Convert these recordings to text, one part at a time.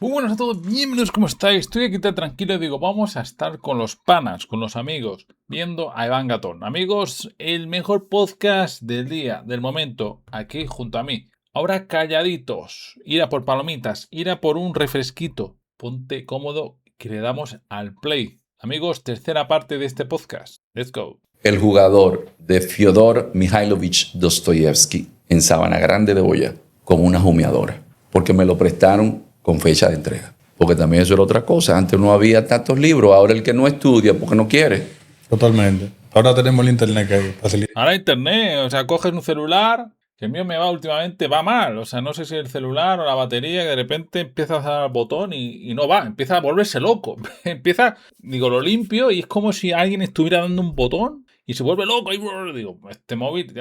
Muy buenas a todos, bienvenidos, ¿cómo estáis? Estoy aquí tan tranquilo y digo, vamos a estar con los panas, con los amigos, viendo a Iván Gatón. Amigos, el mejor podcast del día, del momento, aquí junto a mí. Ahora calladitos, ir a por palomitas, ir a por un refresquito. Ponte cómodo que le damos al play. Amigos, tercera parte de este podcast. Let's go. El jugador de Fyodor Mikhailovich Dostoyevsky en Sabana Grande de Boyá con una humeadora, porque me lo prestaron con fecha de entrega. Porque también eso era otra cosa. Antes no había tantos libros, ahora el que no estudia porque no quiere. Totalmente. Ahora tenemos el internet que facilita. Ahora internet, o sea, coges un celular, que el mío me va últimamente, va mal, o sea, no sé si el celular o la batería, que de repente empiezas a dar al botón y no va, empieza a volverse loco, empieza, digo, lo limpio y es como si alguien estuviera dando un botón y se vuelve loco y digo, este móvil,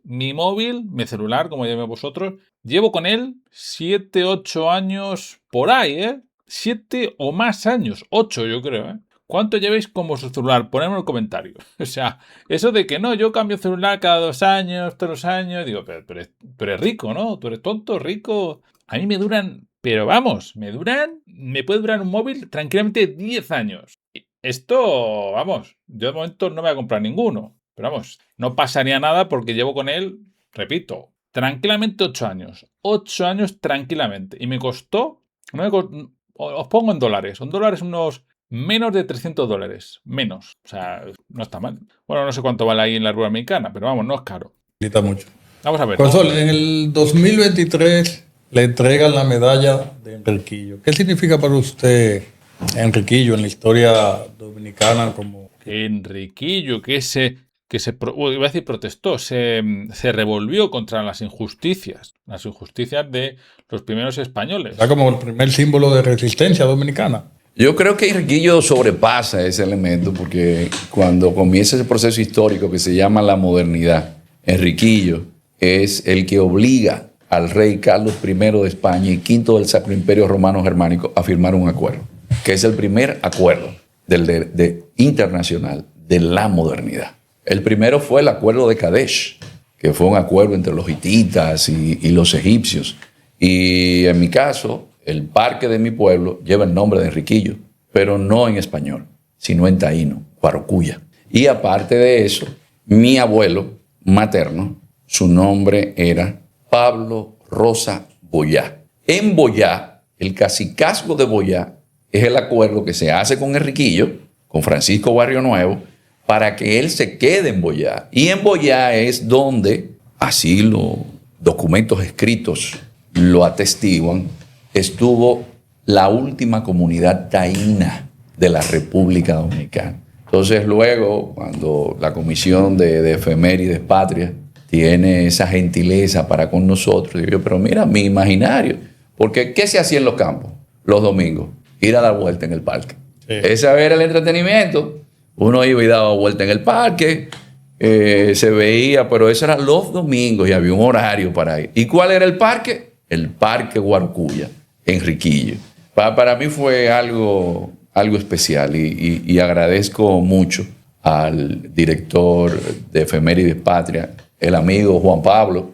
mi móvil, mi celular, como llaméis vosotros, llevo con él 7, 8 años por ahí, 7 o más años, 8 yo creo, ¿Cuánto llevéis con vuestro celular? Ponedme en el comentario. O sea, eso de que no, yo cambio celular cada 2 años, 3 años, digo, pero es rico, ¿no? Tú eres tonto, rico. A mí me duran, pero vamos, me puede durar un móvil tranquilamente 10 años. Esto, vamos, yo de momento no me voy a comprar ninguno. Pero vamos, no pasaría nada porque llevo con él, repito, tranquilamente 8 años. 8 años tranquilamente. Y me costó, os pongo en dólares. En dólares unos menos de $300. Menos. O sea, no está mal. Bueno, no sé cuánto vale ahí en la República Dominicana, pero vamos, no es caro. Facilita mucho. Vamos a ver. Profesor, en el 2023 le entregan la medalla de Enriquillo. ¿Qué significa para usted Enriquillo en la historia dominicana como... Enriquillo, iba a decir protestó, se revolvió contra las injusticias de los primeros españoles. Está como el primer símbolo de resistencia dominicana? Yo creo que Enriquillo sobrepasa ese elemento porque cuando comienza ese proceso histórico que se llama la modernidad, Enriquillo es el que obliga al rey Carlos I de España y V del Sacro Imperio Romano Germánico a firmar un acuerdo, que es el primer acuerdo internacional de la modernidad. El primero fue el acuerdo de Kadesh, que fue un acuerdo entre los hititas y los egipcios. Y en mi caso, el parque de mi pueblo lleva el nombre de Enriquillo, pero no en español, sino en taíno, Guarocuya. Y aparte de eso, mi abuelo materno, su nombre era Pablo Rosa Boyá. En Boyá, el cacicazgo de Boyá es el acuerdo que se hace con Enriquillo, con Francisco Barrio Nuevo, para que él se quede en Boyá. Y en Boyá es donde, así los documentos escritos lo atestiguan, estuvo la última comunidad taína de la República Dominicana. Entonces luego, cuando la Comisión de Efemérides Patria tiene esa gentileza para con nosotros, digo yo, pero mira, mi imaginario, porque ¿qué se hacía en los campos los domingos? Ir a dar vuelta en el parque. Sí. Ese era el entretenimiento. Uno iba y daba vuelta en el parque, se veía, pero eso era los domingos y había un horario para ir. ¿Y cuál era el parque? El Parque Guarocuya, Enriquillo. Para mí fue algo especial y agradezco mucho al director de Efemérides Patria, el amigo Juan Pablo,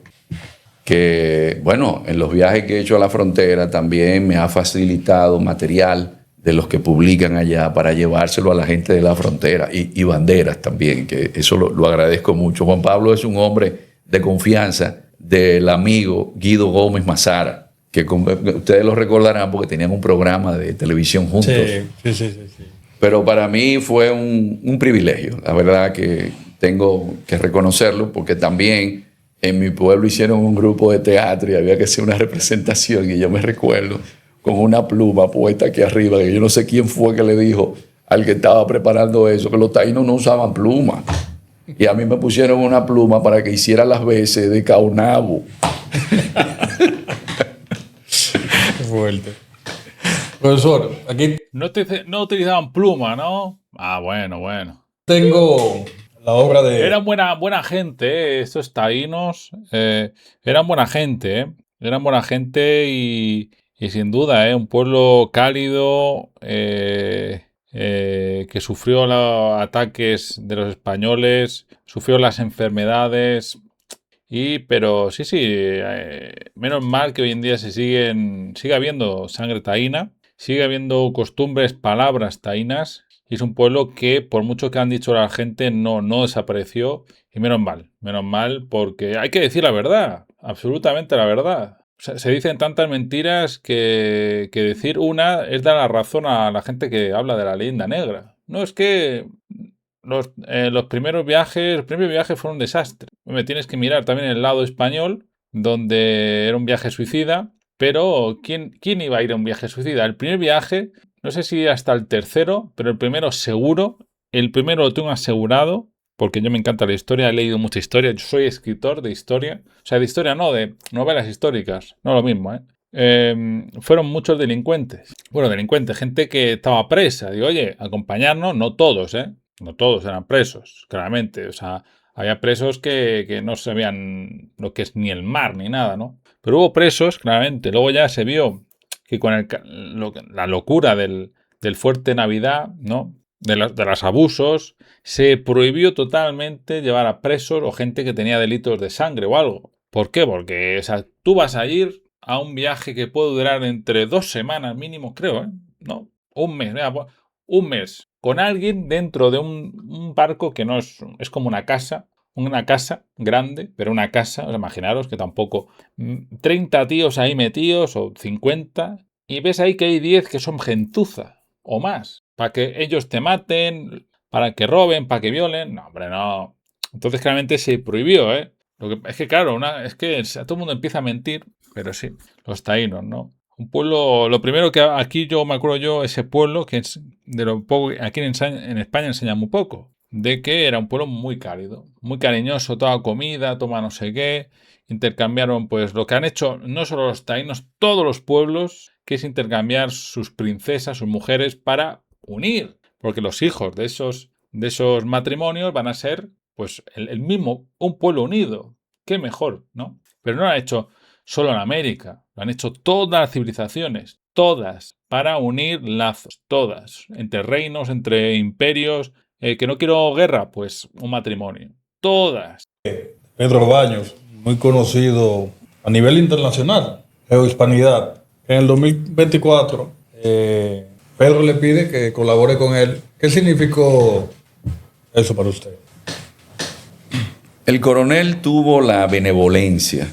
que, bueno, en los viajes que he hecho a la frontera también me ha facilitado material de los que publican allá para llevárselo a la gente de la frontera y banderas también, que eso lo agradezco mucho. Juan Pablo es un hombre de confianza del amigo Guido Gómez Mazara, que ustedes lo recordarán porque tenían un programa de televisión juntos. Sí. Pero para mí fue un privilegio, la verdad que tengo que reconocerlo, porque también en mi pueblo hicieron un grupo de teatro y había que hacer una representación y yo me recuerdo con una pluma puesta aquí arriba, que yo no sé quién fue que le dijo al que estaba preparando eso, que los taínos no usaban pluma. Y a mí me pusieron una pluma para que hiciera las veces de Caunabo. Qué fuerte. Profesor, aquí No utilizaban pluma, ¿no? Ah, bueno. tengo la obra de... Eran buena gente, estos taínos. Eran buena gente, Eran buena gente y sin duda, un pueblo cálido que sufrió los ataques de los españoles, sufrió las enfermedades Pero sí, menos mal que hoy en día sigue habiendo sangre taína, sigue habiendo costumbres, palabras taínas, y es un pueblo que, por mucho que han dicho la gente, no desapareció, y menos mal, porque hay que decir la verdad, absolutamente la verdad. O sea, se dicen tantas mentiras que decir una es dar la razón a la gente que habla de la leyenda negra. No, es que los primeros viajes fueron un desastre. Me tienes que mirar también el lado español, donde era un viaje suicida, pero ¿quién iba a ir a un viaje suicida? El primer viaje, no sé si hasta el tercero, pero el primero seguro, el primero lo tengo asegurado, porque yo me encanta la historia, he leído mucha historia, yo soy escritor de historia, o sea, de historia no, de novelas históricas, no lo mismo, ¿eh? Fueron muchos delincuentes. Bueno, delincuentes, gente que estaba presa. Digo, oye, acompañarnos, no todos, ¿eh? No todos eran presos, claramente. O sea, había presos que no sabían lo que es ni el mar ni nada, ¿no? Pero hubo presos, claramente. Luego ya se vio que con la locura del fuerte Navidad, ¿no? De los abusos, se prohibió totalmente llevar a presos o gente que tenía delitos de sangre o algo. ¿Por qué? Porque, o sea, tú vas a ir a un viaje que puede durar entre 2 semanas mínimo, creo, ¿eh? No, un mes, mira, un mes, con alguien dentro de un barco que no es como una casa grande, pero una casa, os imaginaros que tampoco 30 tíos ahí metidos o 50, y ves ahí que hay 10 que son gentuza o más, para que ellos te maten, para que roben, para que violen. No, hombre, no. Entonces claramente se prohibió, ¿eh? Lo que es que claro, es que todo el mundo empieza a mentir, pero sí, los taínos, ¿no? Un pueblo, lo primero que aquí yo me acuerdo ese pueblo, que es de lo poco, aquí en España enseña muy poco, de que era un pueblo muy cálido, muy cariñoso, toda comida, toma no sé qué, intercambiaron pues lo que han hecho no solo los taínos, todos los pueblos, que es intercambiar sus princesas, sus mujeres para unir, porque los hijos de esos matrimonios van a ser pues el mismo, un pueblo unido, qué mejor, ¿no? Pero no lo han hecho solo en América, lo han hecho todas las civilizaciones, todas, para unir lazos, todas, entre reinos, entre imperios, que no quiero guerra, pues un matrimonio, todas. Pedro Baños, muy conocido a nivel internacional, Geohispanidad. En el 2024, Pedro le pide que colabore con él. ¿Qué significó eso para usted? El coronel tuvo la benevolencia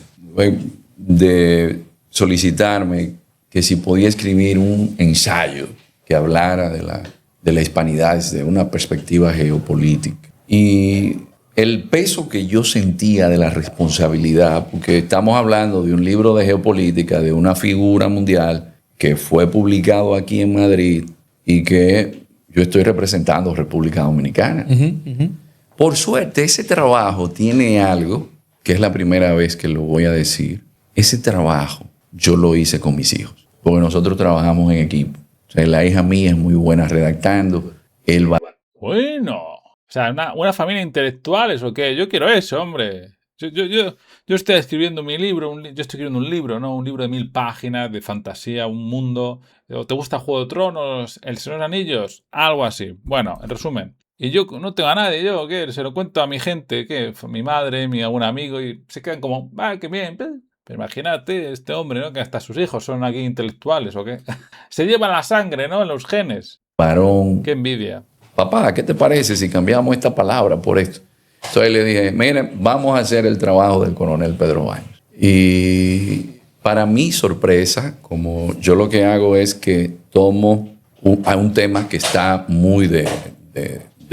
de solicitarme que si podía escribir un ensayo que hablara de la hispanidad desde una perspectiva geopolítica. Y el peso que yo sentía de la responsabilidad, porque estamos hablando de un libro de geopolítica, de una figura mundial que fue publicado aquí en Madrid y que yo estoy representando República Dominicana. Por suerte, ese trabajo tiene algo, que es la primera vez que lo voy a decir. Ese trabajo yo lo hice con mis hijos, porque nosotros trabajamos en equipo. O sea, la hija mía es muy buena redactando. Él va... Bueno, o sea, una familia intelectuales o qué. Yo quiero eso, hombre. Yo estoy escribiendo mi libro, yo estoy escribiendo un libro, ¿no? Un libro de 1000 páginas de fantasía, un mundo. ¿Te gusta Juego de Tronos? ¿El Señor de los Anillos? Algo así. Bueno, en resumen. Y yo no tengo a nadie, yo, ¿qué? Se lo cuento a mi gente, ¿qué? Mi madre, algún amigo, y se quedan como, qué bien. Pero imagínate, este hombre, ¿no? Que hasta sus hijos son aquí intelectuales, ¿o qué? Se llevan la sangre, ¿no? En los genes. Varón. Qué envidia. Papá, ¿qué te parece si cambiamos esta palabra por esto? Entonces le dije, miren, vamos a hacer el trabajo del coronel Pedro Baños. Y para mi sorpresa, como yo lo que hago es que tomo un tema que está muy de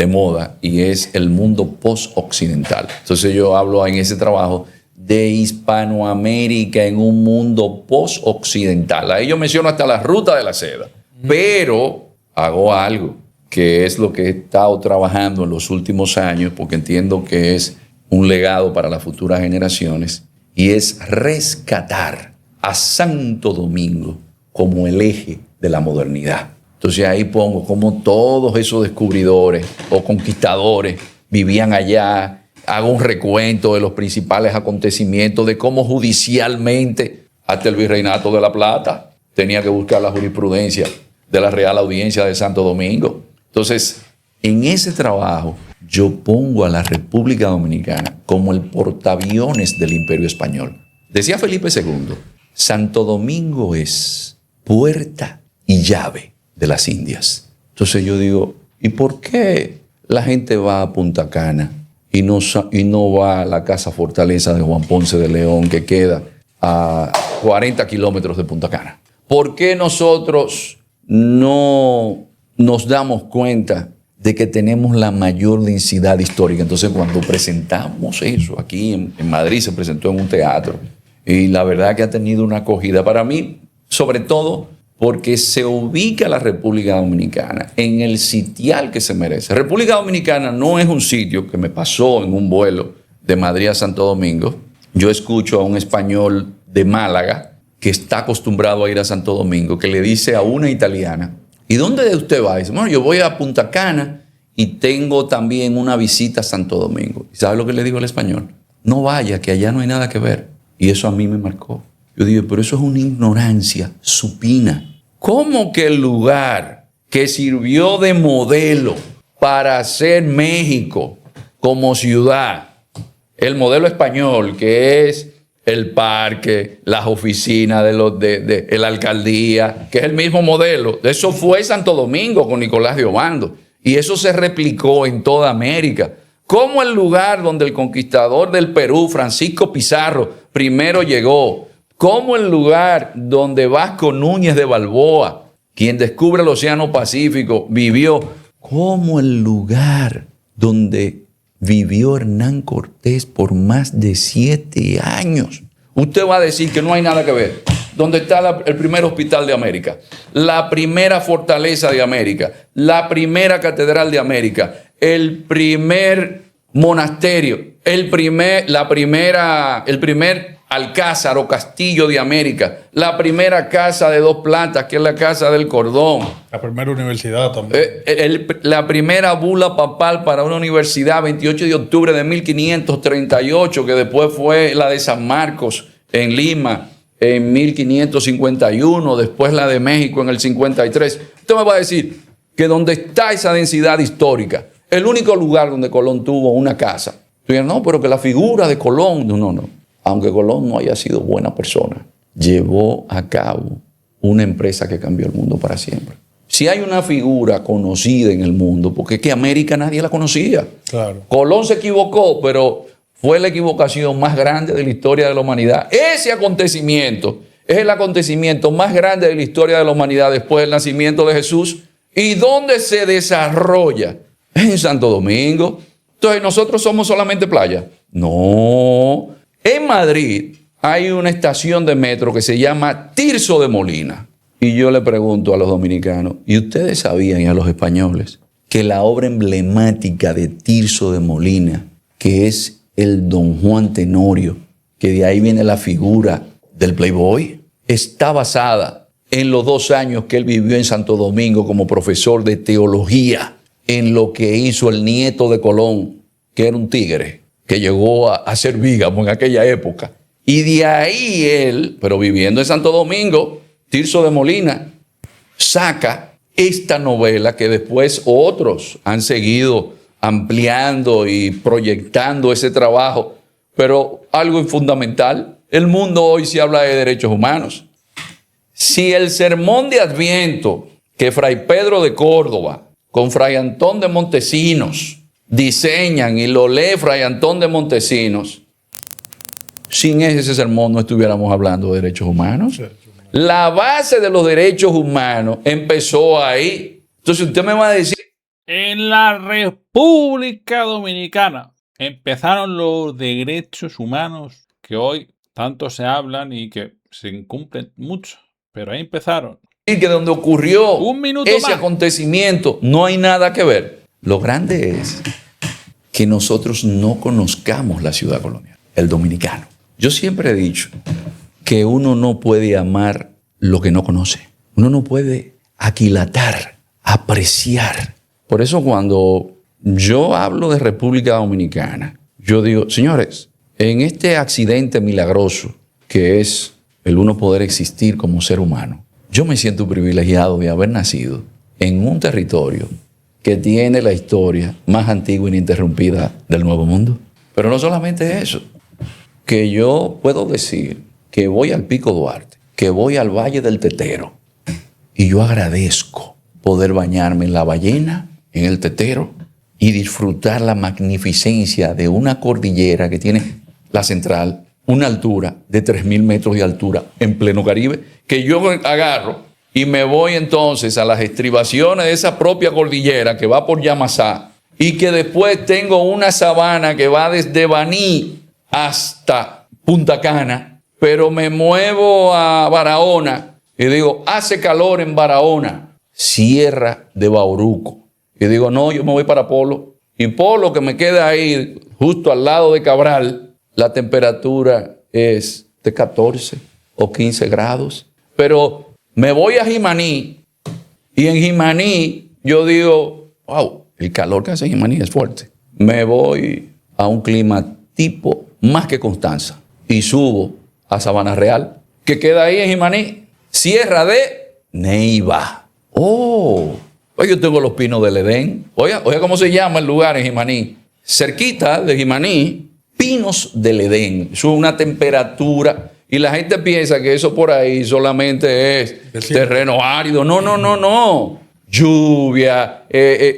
moda y es el mundo post-occidental. Entonces yo hablo en ese trabajo de Hispanoamérica en un mundo post-occidental. Ahí yo menciono hasta la ruta de la seda, pero hago algo que es lo que he estado trabajando en los últimos años, porque entiendo que es un legado para las futuras generaciones, y es rescatar a Santo Domingo como el eje de la modernidad. Entonces ahí pongo cómo todos esos descubridores o conquistadores vivían allá, hago un recuento de los principales acontecimientos, de cómo judicialmente hasta el Virreinato de la Plata tenía que buscar la jurisprudencia de la Real Audiencia de Santo Domingo. Entonces, En ese trabajo yo pongo a la República Dominicana como el portaaviones del Imperio Español. Decía Felipe II, Santo Domingo es puerta y llave de las Indias. Entonces yo digo, ¿y por qué la gente va a Punta Cana y no va a la Casa Fortaleza de Juan Ponce de León, que queda a 40 kilómetros de Punta Cana? ¿Por qué nosotros no nos damos cuenta de que tenemos la mayor densidad histórica? Entonces, cuando presentamos eso aquí en Madrid, se presentó en un teatro, y la verdad que ha tenido una acogida para mí, sobre todo porque se ubica la República Dominicana en el sitial que se merece. República Dominicana no es un sitio que me pasó en un vuelo de Madrid a Santo Domingo. Yo escucho a un español de Málaga que está acostumbrado a ir a Santo Domingo, que le dice a una italiana, ¿y dónde usted va? Y dice, bueno, yo voy a Punta Cana y tengo también una visita a Santo Domingo. ¿Y sabe lo que le digo al español? No vaya, que allá no hay nada que ver. Y eso a mí me marcó. Yo digo, pero eso es una ignorancia supina. ¿Cómo que el lugar que sirvió de modelo para hacer México como ciudad, el modelo español, que es el parque, las oficinas de la alcaldía, que es el mismo modelo, eso fue Santo Domingo con Nicolás de Obando, y eso se replicó en toda América? ¿Cómo el lugar donde el conquistador del Perú, Francisco Pizarro, primero llegó? ¿Cómo el lugar donde Vasco Núñez de Balboa, quien descubre el Océano Pacífico, vivió? ¿Cómo el lugar donde vivió Hernán Cortés por más de 7 años? Usted va a decir que no hay nada que ver. ¿Dónde está el primer hospital de América? La primera fortaleza de América, la primera catedral de América, el primer monasterio, el primer alcázar o castillo de América, la primera casa de 2 plantas, que es la Casa del Cordón. La primera universidad también. La primera bula papal para una universidad, 28 de octubre de 1538, que después fue la de San Marcos en Lima en 1551, después la de México en el 53. Usted me va a decir que donde está esa densidad histórica, el único lugar donde Colón tuvo una casa. No, pero que la figura de Colón, no. Aunque Colón no haya sido buena persona, llevó a cabo una empresa que cambió el mundo para siempre. Si hay una figura conocida en el mundo, porque es que América nadie la conocía. Claro. Colón se equivocó, pero fue la equivocación más grande de la historia de la humanidad. Ese acontecimiento es el acontecimiento más grande de la historia de la humanidad después del nacimiento de Jesús. ¿Y dónde se desarrolla? En Santo Domingo. Entonces, ¿nosotros somos solamente playa? No. En Madrid hay una estación de metro que se llama Tirso de Molina. Y yo le pregunto a los dominicanos, ¿y ustedes sabían, y a los españoles, que la obra emblemática de Tirso de Molina, que es el Don Juan Tenorio, que de ahí viene la figura del Playboy, está basada en los 2 años que él vivió en Santo Domingo como profesor de teología, en lo que hizo el nieto de Colón, que era un tigre, que llegó a ser bígamo en aquella época. Y de ahí él, pero viviendo en Santo Domingo, Tirso de Molina saca esta novela que después otros han seguido ampliando y proyectando ese trabajo. Pero algo fundamental, el mundo hoy se habla de derechos humanos. Si el sermón de Adviento que Fray Pedro de Córdoba con Fray Antón de Montesinos diseñan y lo lee Fray Antón de Montesinos, sin ese sermón no estuviéramos hablando de derechos humanos. La base de los derechos humanos empezó ahí. Entonces usted me va a decir, en la República Dominicana empezaron los derechos humanos que hoy tanto se hablan y que se incumplen mucho, pero ahí empezaron. que donde ocurrió ese acontecimiento no hay nada que ver. Lo grande es que nosotros no conozcamos la ciudad colonial, el dominicano. Yo siempre he dicho que uno no puede amar lo que no conoce. Uno no puede aquilatar, apreciar. Por eso cuando yo hablo de República Dominicana, yo digo, señores, en este accidente milagroso que es el uno poder existir como ser humano, yo me siento privilegiado de haber nacido en un territorio que tiene la historia más antigua e ininterrumpida del Nuevo Mundo. Pero no solamente eso, que yo puedo decir que voy al Pico Duarte, que voy al Valle del Tetero, y yo agradezco poder bañarme en la ballena, en el Tetero, y disfrutar la magnificencia de una cordillera que tiene la central, una altura de 3.000 metros de altura en pleno Caribe, que yo agarro y me voy entonces a las estribaciones de esa propia cordillera que va por Yamasá, y que después tengo una sabana que va desde Baní hasta Punta Cana, pero me muevo a Barahona y digo, hace calor en Barahona, Sierra de Bauruco. Y digo, no, yo me voy para Polo. Y Polo, que me queda ahí justo al lado de Cabral, la temperatura es de 14 o 15 grados. Pero me voy a Jimaní, y en Jimaní yo digo, wow, el calor que hace en Jimaní es fuerte. Me voy a un clima tipo más que Constanza y subo a Sabana Real, que queda ahí en Jimaní, Sierra de Neiva. Oh, oye, yo tengo los pinos del Edén. Oiga, ¿cómo se llama el lugar en Jimaní? Cerquita de Jimaní, Pinos del Edén. Eso es una temperatura, y la gente piensa que eso por ahí solamente es terreno árido. No. Lluvia,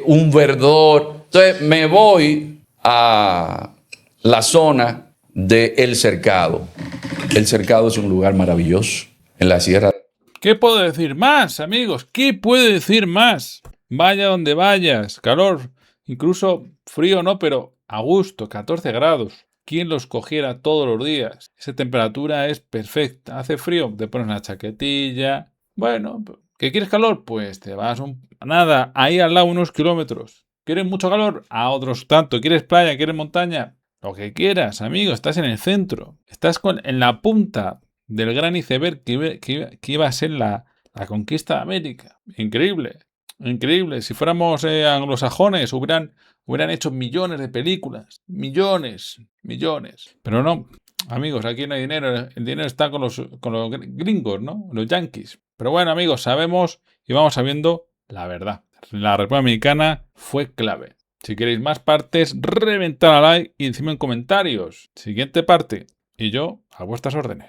un verdor. Entonces me voy a la zona de El Cercado. El Cercado es un lugar maravilloso en la sierra. ¿Qué puedo decir más, amigos? ¿Qué puedo decir más? Vaya donde vayas, calor, incluso frío no, pero a gusto, 14 grados. ¿Quién los cogiera todos los días? Esa temperatura es perfecta. Hace frío, te pones una chaquetilla. Bueno, ¿qué quieres calor? Pues te vas nada, ahí al lado unos kilómetros. ¿Quieres mucho calor? A otros tanto. ¿Quieres playa? ¿Quieres montaña? Lo que quieras, amigo. Estás en el centro. Estás en la punta del gran iceberg que iba a ser la conquista de América. Increíble, increíble. Si fuéramos anglosajones, hubieran hecho millones de películas. Millones. Pero no, amigos, aquí no hay dinero. El dinero está con los gringos, ¿no? Los yanquis. Pero bueno, amigos, sabemos y vamos sabiendo la verdad. La República Dominicana fue clave. Si queréis más partes, reventad a like y encima en comentarios. Siguiente parte. Y yo, a vuestras órdenes.